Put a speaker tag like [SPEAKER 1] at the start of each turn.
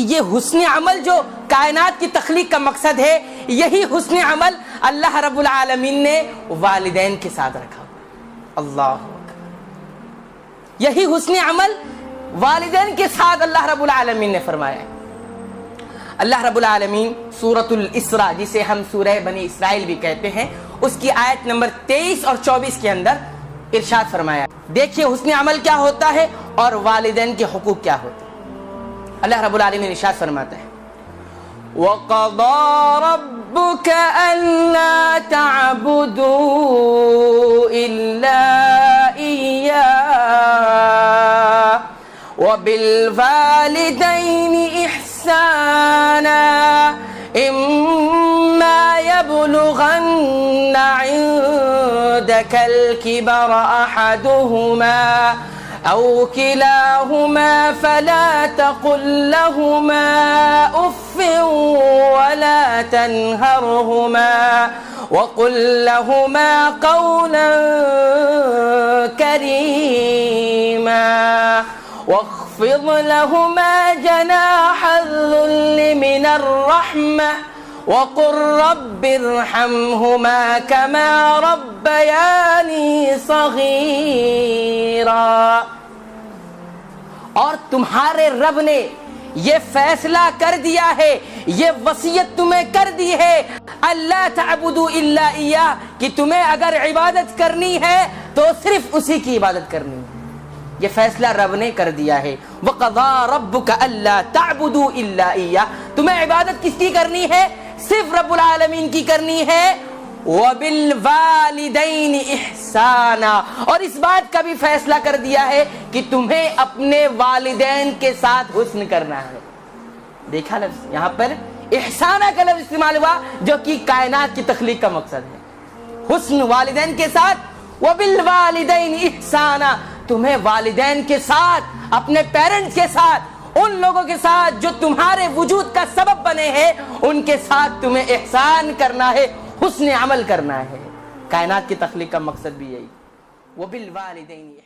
[SPEAKER 1] ये हुस्न अमल जो कायनात की तख्लीक का मकसद है, यही हुस्न अमल अल्लाह रब्बुल आलमीन ने वालिदैन के साथ रखा। अल्लाह, यही हुस्न अमल वालिदैन के साथ अल्लाह रब्बुल आलमीन ने फरमाया। अल्लाह रब्बुल आलमीन सूरतुल इसरा, जिसे हम सूरह बनी इसराइल भी कहते हैं, उसकी आयत नंबर 23 और 24 के अंदर इरशाद फरमाया। देखिए हुस्न अमल क्या होता है और वालिदैन के हुकूक क्या होते हैं। अल्लाह रब्बुल आलमीन इरशाद फरमाता है, वक़ज़ा रब्बुक अल्ला तअबुदू इल्ला इय्या व बिल वालिदैनि इहसाना इम्मा यबलुगन्ना इंदकल किबर अहदुहुमा औ किलाहुमा फला तकुल लहुमा उफ़्फ़िन वला तन्हरहुमा वक़ुल लहुमा क़ौलन करीमा वख़्फ़िज़ लहुमा जनाहज़्ज़ुल्लि मिनर रहमह वक़ुल रब्बिरहमहुमा कमा रब्बयानी सग़ीरा। और तुम्हारे रब ने ये फैसला कर दिया है, ये वसीयत तुम्हें कर दी है, अल्लाह तअबुदू इल्ला इय्याह, कि तुम्हें अगर इबादत करनी है तो सिर्फ उसी की इबादत करनी है। ये फैसला रब ने कर दिया है। वक़ज़ा रब्बुका अल्ला तअबुदू इल्ला इय्याह, तुम्हें इबादत किसकी करनी है? सिर्फ रब्बुल आलमीन की करनी है। वबिल वालिदैनि इहसाना, और इस बात का भी फैसला कर दिया है कि तुम्हें अपने वालिदैन के साथ हुस्न करना है। देखा लफ्ज़ यहाँ पर इहसाना का लफ्ज़ इस्तेमाल हुआ, जो कि कायनात की तख्लीक का मकसद है। हुस्न वालिदैन के साथ, वबिल वालिदैनि इहसाना, तुम्हें वालिदैन के साथ, अपने पेरेंट्स के साथ, उन लोगों के साथ जो तुम्हारे वजूद का सबब बने हैं, उनके साथ तुम्हें एहसान करना है, हुस्न अमल करना है। कायनात की तख्लीक का मकसद भी यही। वबिल वालिदैनि